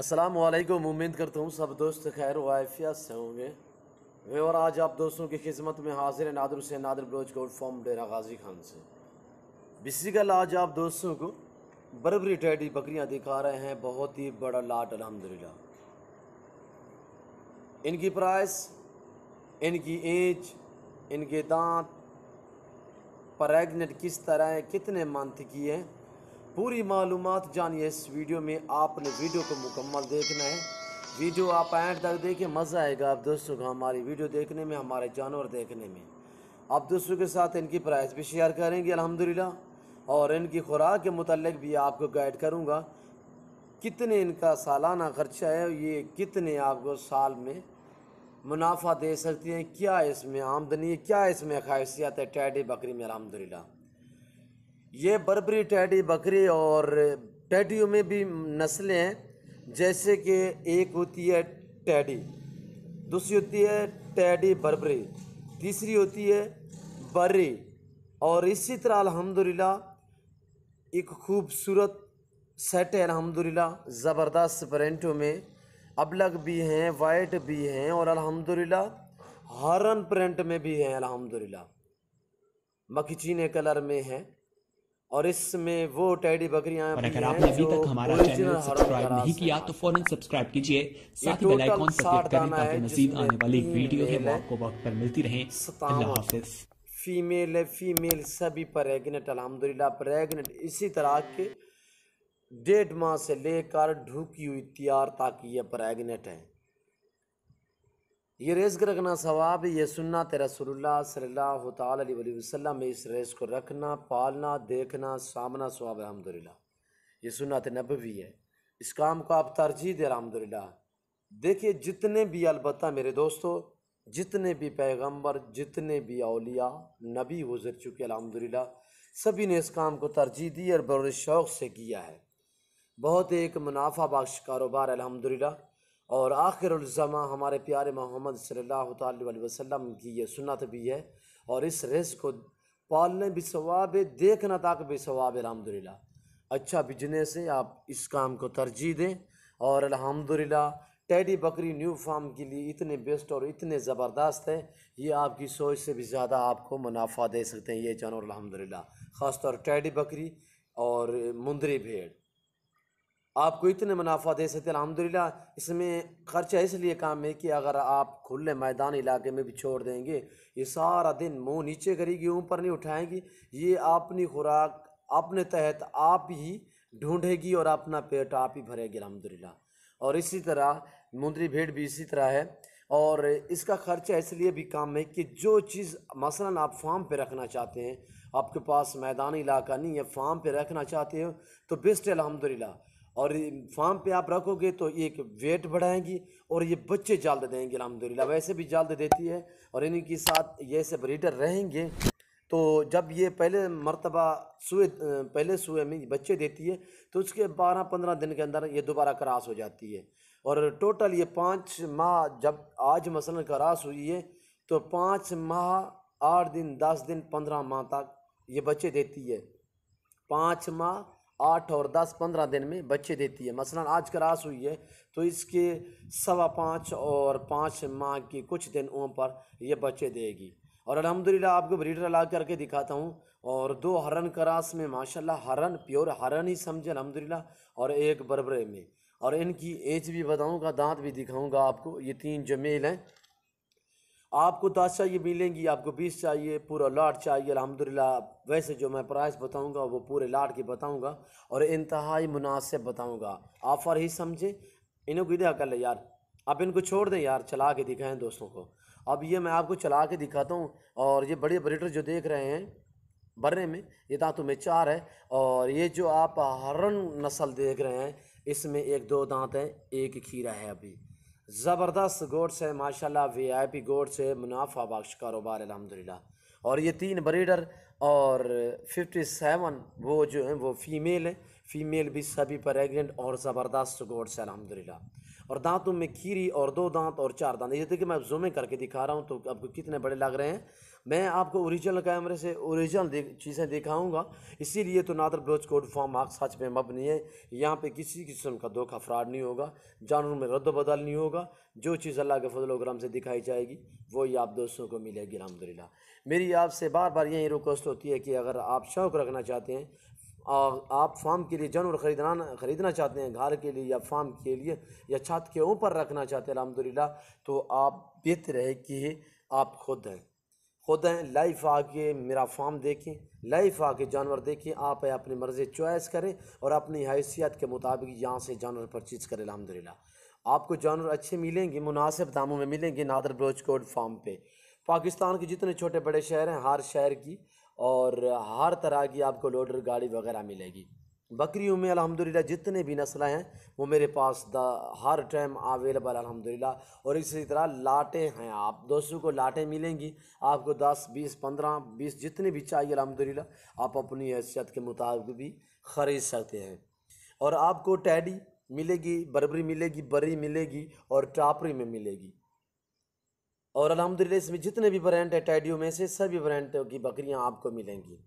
अस्सलाम वालेकुम। उम्मीद करता हूँ सब दोस्त खैर वाफियत से होंगे वे। और आज आप दोस्तों की खिदमत में हाजिर है नादिर हुसैन नादिर बलोच गोल्ड फॉर्म डेरा गाजी खान से। बेसिकल आज आप दोस्तों को बर्बरी टैडी बकरियाँ दिखा रहे हैं, बहुत ही बड़ा लाट अल्हम्दुलिल्लाह। इनकी प्राइस, इनकी एज, इनके दांत, प्रेग्नेंट किस तरह है, कितने मंथ की है, पूरी मालूमात जानिए इस वीडियो में। आपने वीडियो को मुकम्मल देखना है। वीडियो आप एंड तक देखें, मज़ा आएगा आप दोस्तों को हमारी वीडियो देखने में, हमारे जानवर देखने में। आप दोस्तों के साथ इनकी प्राइस भी शेयर करेंगे अल्हम्दुलिल्लाह, और इनकी खुराक के मुतालिक भी आपको गाइड करूँगा। कितने इनका सालाना खर्चा है, ये कितने आपको साल में मुनाफा दे सकती हैं, क्या इसमें आमदनी है, क्या इसमें खासियत है टैडी बकरी में अल्हम्दुलिल्लाह। ये बर्बरी टैडी बकरी, और टैडियों में भी नस्लें हैं, जैसे कि एक होती है टैडी, दूसरी होती है टैडी बर्बरी, तीसरी होती है बर्री, और इसी तरह अल्हम्दुलिल्लाह एक खूबसूरत सेट है अल्हम्दुलिल्लाह। ज़बरदस्त प्रिंटों में अबलग भी हैं, वाइट भी हैं, और अल्हम्दुलिल्लाह हरन प्रिंट में भी हैं अल्हम्दुलिल्लाह, मखचीने कलर में है। और इसमें वो टैडी बकरियां और भी अगर हैं आपने अभी जो तक हमारा ओरिजिनल चैनल हरन सब्सक्राइब करास नहीं है किया तो फौरन माशाल्लाह। सब्सक्राइब कीजिए, ये साथ ही बेल टोटल आइकॉन पर 60 क्लिक करें दाना ताकि है, मजीद जिसमें आने वाली 3 वीडियो है मेल वो है, आपको वक्त पर मिलती रहें। अल्लाह 57 हाफिज। फीमेल है। फीमेल सभी प्रेग्नेंट अल्हम्दुलिल्लाह, प्रेग्नेंट इसी तरह के 1.5 माह से लेकर ढूकी हुई तैयार तक ये प्रेग्नेंट है। ये रेस रखना सवाब है, ये सुन्नत रसूलुल्लाह सल्लल्लाहु तआला अलैहि वसल्लम में इस रेस को रखना, पालना, देखना, सामना सवाब है अल्हम्दुलिल्लाह। ये सुन्नत नबवी है, इस काम को आप तरजीह दे अल्हम्दुलिल्लाह। देखिए जितने भी, अलबत्ता मेरे दोस्तों, जितने भी पैगंबर, जितने भी औलिया नबी गुजर चुके अल्हम्दुलिल्लाह, सभी ने इस काम को तरजीह दी और बड़े शौक़ से किया है। बहुत एक मुनाफा बख्श कारोबार अल्हम्दुलिल्लाह। और आखिरुल ज़मा हमारे प्यारे मोहम्मद सल्लल्लाहु अलैहि वसल्लम की ये सुन्नत भी है, और इस रेस को पालने भी सवाब है, देखना तक भी सवाब है अल्हम्दुलिल्लाह। अच्छा बिजनेस है, आप इस काम को तरजीह दें। और अल्हम्दुलिल्लाह टैडी बकरी न्यू फार्म के लिए इतने बेस्ट और इतने ज़बरदस्त है, ये आपकी सोच से भी ज़्यादा आपको मुनाफा दे सकते हैं ये जानवर अल्हम्दुलिल्लाह। ख़ासतौर टैडी बकरी और मुंदरी भेड़ आपको इतने मुनाफा दे सकते हैं अल्हम्दुलिल्लाह। इसमें ख़र्चा इसलिए कम है कि अगर आप खुले मैदान इलाके में भी छोड़ देंगे, ये सारा दिन मुंह नीचे करेगी, ऊपर नहीं उठाएंगी। ये अपनी खुराक अपने तहत आप ही ढूंढेगी और अपना पेट आप ही भरेगी अल्हम्दुलिल्लाह। और इसी तरह मुंदरी भेड़ भी इसी तरह है। और इसका ख़र्चा इसलिए भी कम है कि जो चीज़ मसलन आप फार्म पे रखना चाहते हैं, आपके पास मैदानी इलाका नहीं है, फार्म पे रखना चाहते हो तो बेस्ट है अल्हम्दुलिल्लाह। और फार्म पे आप रखोगे तो एक वेट बढ़ाएंगी और ये बच्चे जल्द देंगे अल्हम्दुलिल्लाह, वैसे भी जल्द देती है। और इनके साथ ये सब ब्रीडर रहेंगे तो जब ये पहले मर्तबा पहले सुए में बच्चे देती है तो उसके 12-15 दिन के अंदर ये दोबारा क्रॉस हो जाती है। और टोटल ये 5 माह, जब आज मसलन क्रॉस हुई है तो 5 माह 8 दिन 10 दिन 15 माह तक ये बच्चे देती है। 5 माह 8 और 10 15 दिन में बच्चे देती है। मसलन आज क्रॉस हुई है तो इसके 5.25 और 5 माह के कुछ दिन पर ये बच्चे देगी। और अल्हम्दुलिल्लाह आपको ब्रीडर ला करके दिखाता हूँ। और 2 हरन क्रॉस में माशाल्लाह, हरन प्योर हरन ही समझे अल्हम्दुलिल्लाह, और एक बरबरे में। और इनकी एज भी बताऊँगा, दांत भी दिखाऊँगा आपको। ये 3 जमेल हैं। आपको 10 चाहिए मिलेंगी, आपको 20 चाहिए, पूरा लाट चाहिए अल्हम्दुलिल्लाह। वैसे जो मैं प्राइस बताऊंगा वो पूरे लाट की बताऊंगा और इंतहाई मुनासिब बताऊंगा, ऑफ़र ही समझे। इन्हें को कर ले यार, अब इनको छोड़ दें यार, चला के दिखाएं दोस्तों को। अब ये मैं आपको चला के दिखाता हूँ। और ये बड़े ब्रीडर जो देख रहे हैं बर्रे में, ये दांतों में 4 है। और ये जो आप हरन नस्ल देख रहे हैं, इसमें 1-2 दांत हैं, एक खीरा है। अभी ज़बरदस्त गोट्स है माशाल्लाह, वीआईपी गोट्स है, मुनाफा बख्श कारोबार अल्हम्दुलिल्लाह। और ये 3 ब्रीडर और 57 वो जो हैं वो फीमेल हैं। फीमेल भी सभी प्रेग्नेंट और ज़बरदस्त गोट्स है अल्हम्दुलिल्लाह। और दांतों में खीरी और 2 दांत और 4 दांत। ये देखिए मैं जूम करके दिखा रहा हूँ तो आपको कितने बड़े लग रहे हैं मैं आपको ओरिजिनल कैमरे से ओरिजिनल चीज़ें दिखाऊंगा। इसीलिए तो नादर बलोच गोट फार्म हक सच पे मबनी है। यहाँ पे किसी किस्म का धोखा फ्रॉड नहीं होगा, जानवरों में रद्द-बदल नहीं होगा। जो चीज़ अल्लाह के फजल व करम से दिखाई जाएगी वही आप दोस्तों को मिलेगी अल्हम्दुलिल्लाह। मेरी आपसे बार बार यही रिक्वेस्ट होती है कि अगर आप शौक़ रखना चाहते हैं, आप फार्म के लिए जानवर ख़रीदना चाहते हैं, घर के लिए या फार्म के लिए या छत के ऊपर रखना चाहते हैं अल्हम्दुलिल्लाह, तो आप बेहतर है कि आप खुद हैं लाइव आके मेरा फार्म देखें, लाइव आके जानवर देखें। आप अपनी मर्ज़ी चॉइस करें और अपनी हैसियत के मुताबिक यहाँ से जानवर परचेज़ करें अल्हम्दुलिल्लाह। आपको जानवर अच्छे मिलेंगे, मुनासिब दामों में मिलेंगे नादर बलोच गोट फार्म पे। पाकिस्तान के जितने छोटे बड़े शहर हैं, हर शहर की और हर तरह की आपको लोडर गाड़ी वगैरह मिलेगी। बकरियों में अल्हम्दुलिल्लाह जितने भी नस्लें हैं वो मेरे पास हर टाइम अवेलेबल अल्हम्दुलिल्लाह। और इसी तरह लाटें हैं, आप दोस्तों को लाटें मिलेंगी, आपको 10, 20, 15, 20 जितने भी चाहिए अल्हम्दुलिल्लाह आप अपनी हैसियत के मुताबिक भी ख़रीद सकते हैं। और आपको टैडी मिलेगी, बर्बरी मिलेगी, बरी मिलेगी और टापरी में मिलेगी। और अल्हम्दुलिल्लाह इसमें जितने भी ब्रांड है टैडियों में से सभी ब्रांडों की बकरियां आपको मिलेंगी।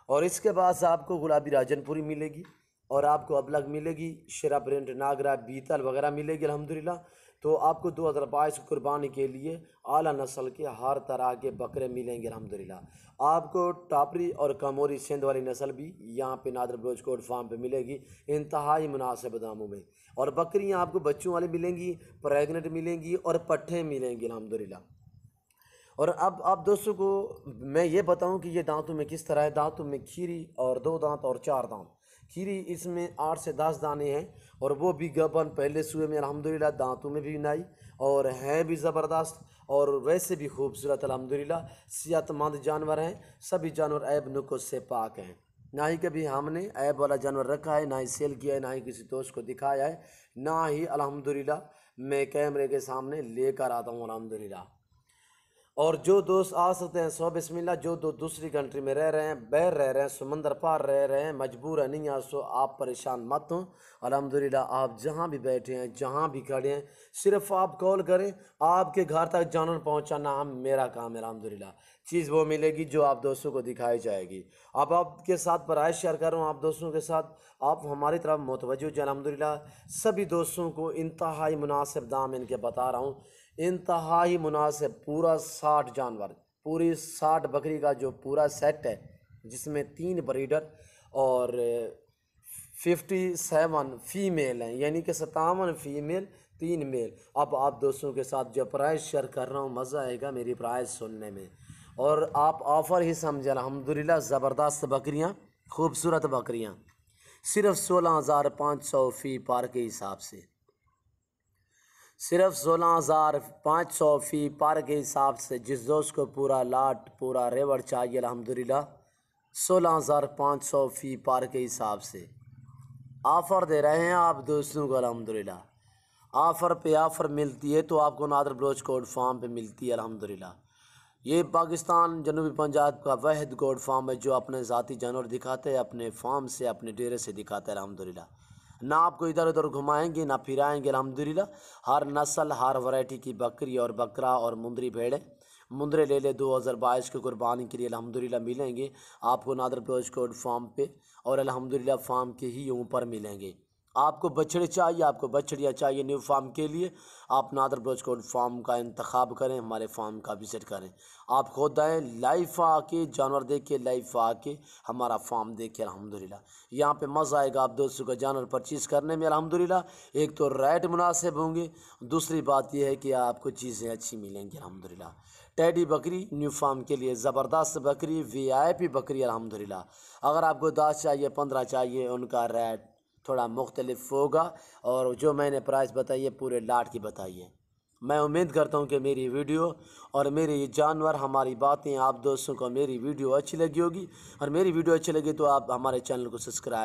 और इसके बाद आपको गुलाबी राजनपुरी मिलेगी और आपको अबलग मिलेगी, शेरा प्रिंट, नागरा, बीतल वगैरह मिलेगी अल्हम्दुलिल्लाह। तो आपको 2022 कुर्बानी के लिए आला नस्ल के हर तरह के बकरे मिलेंगे अल्हम्दुलिल्लाह। आपको टापरी और कमोरी सिंध वाली नस्ल भी यहाँ पे नादर बलोच गोट फार्म पे मिलेगी इंतहाई मुनासिब दामों में। और बकरियाँ आपको बच्चों वाली मिलेंगी, प्रेगनेंट मिलेंगी और पट्ठे मिलेंगी अल्हम्दुलिल्लाह। और अब आप दोस्तों को मैं ये बताऊं कि ये दांतों में किस तरह है। दांतों में खीरी और 2 दांत और 4 दांत। खीरी इसमें 8 से 10 दाने हैं और वो भी गबन पहले सुए में अल्हम्दुलिल्लाह, दांतों में भी नाई और है भी ज़बरदस्त और वैसे भी खूबसूरत अल्हम्दुलिल्लाह। सेहतमंद जानवर हैं, सभी जानवर ऐब नुक्स से पाक हैं। ना ही कभी हमने ऐब वाला जानवर रखा है, ना ही सेल किया है, ना ही किसी दोस्त को दिखाया है, ना ही अल्हम्दुलिल्लाह मैं कैमरे के सामने लेकर आता हूँ अल्हम्दुलिल्लाह। और जो दोस्त आ सकते हैं सो बिस्मिल्लाह, जो दूसरी कंट्री में रह रहे हैं, बहर रह रहे हैं, समंदर पार रह रहे हैं, मजबूर है नहीं आ सो आप परेशान मत हों अल्हम्दुलिल्लाह। आप जहाँ भी बैठे हैं, जहाँ भी खड़े हैं, सिर्फ आप कॉल करें, आपके घर तक जानवर पहुँचाना हम मेरा काम है अल्हम्दुलिल्लाह। चीज़ वो मिलेगी जो आप दोस्तों को दिखाई जाएगी। अब आपके साथ बराए शेयर कर रहा हूँ, आप दोस्तों के साथ आप हमारी तरफ मुतवज्जो जो अल्हम्दुलिल्लाह। सभी दोस्तों को इंतहाई मुनासिब दाम इनके बता रहा हूँ, इंतहाई मुनासिब। पूरा 60 जानवर, पूरी 60 बकरी का जो पूरा सेट है, जिसमें 3 ब्रीडर और 57 फ़ीमेल हैं, यानी कि 57 फ़ीमेल 3 मेल। अब आप दोस्तों के साथ जो प्राइस शेयर कर रहा हूँ, मज़ा आएगा मेरी प्राइस सुनने में और आप ऑफ़र ही समझें अल्हम्दुलिल्लाह। ज़बरदस्त बकरियाँ, खूबसूरत बकरियाँ, सिर्फ 16,500 फ़ी पार के हिसाब से, सिर्फ 16,500 फ़ी पार के हिसाब से। जिस दोस्त को पूरा लाट पूरा रेवड़ चाहिए अल्हम्दुलिल्लाह, 16,500 फ़ी पार के हिसाब से ऑफ़र दे रहे हैं आप दोस्तों को अल्हम्दुलिल्लाह। ऑफ़र पे ऑफ़र मिलती है तो आपको नादर बलोच गोट फार्म पे मिलती है अल्हम्दुलिल्लाह। ये पाकिस्तान जनूबी पंजाब का वाहिद गोट फार्म है जो अपने ज़ाती जानवर दिखाते हैं, अपने फार्म से, अपने डेरे से दिखाते हैं अल्हम्दुलिल्लाह। ना आपको इधर उधर घुमाएंगे ना फिराएंगे अल्हम्दुलिल्लाह। हर नस्ल, हर वैरायटी की बकरी और बकरा और मुंदरी भेड़े, मुंदरे ले ले 2022 की कुर्बानी के लिए अल्हम्दुलिल्लाह मिलेंगे आपको नादर बलोच गोट फार्म पे और अल्हम्दुलिल्लाह फार्म के ही ऊपर मिलेंगे। आपको बछड़े चाहिए, आपको बछड़ियाँ चाहिए न्यू फार्म के लिए, आप नादर बलोच गोट फार्म का इंतखाब करें, हमारे फार्म का विज़िट करें। आप खुद आएँ, लाइव आके जानवर देखे, लाइव आके हमारा फार्म देखे अल्हम्दुलिल्लाह। यहाँ पे मज़ा आएगा आप दोस्तों को जानवर परचेज़ करने में अल्हम्दुलिल्लाह। एक तो रेट मुनासिब होंगे, दूसरी बात यह है कि आपको चीज़ें अच्छी मिलेंगी अल्हम्दुलिल्लाह। टैडी बकरी न्यू फार्म के लिए ज़बरदस्त बकरी, VIP बकरी अल्हम्दुलिल्लाह। अगर आपको 10 चाहिए, 15 चाहिए, उनका रेट थोड़ा मुख्तलिफ होगा और जो मैंने प्राइस बताई है पूरे लाट की बताई है। मैं उम्मीद करता हूं कि मेरी वीडियो और मेरे ये जानवर, हमारी बातें आप दोस्तों को मेरी वीडियो अच्छी लगी होगी और मेरी वीडियो अच्छी लगी तो आप हमारे चैनल को सब्सक्राइब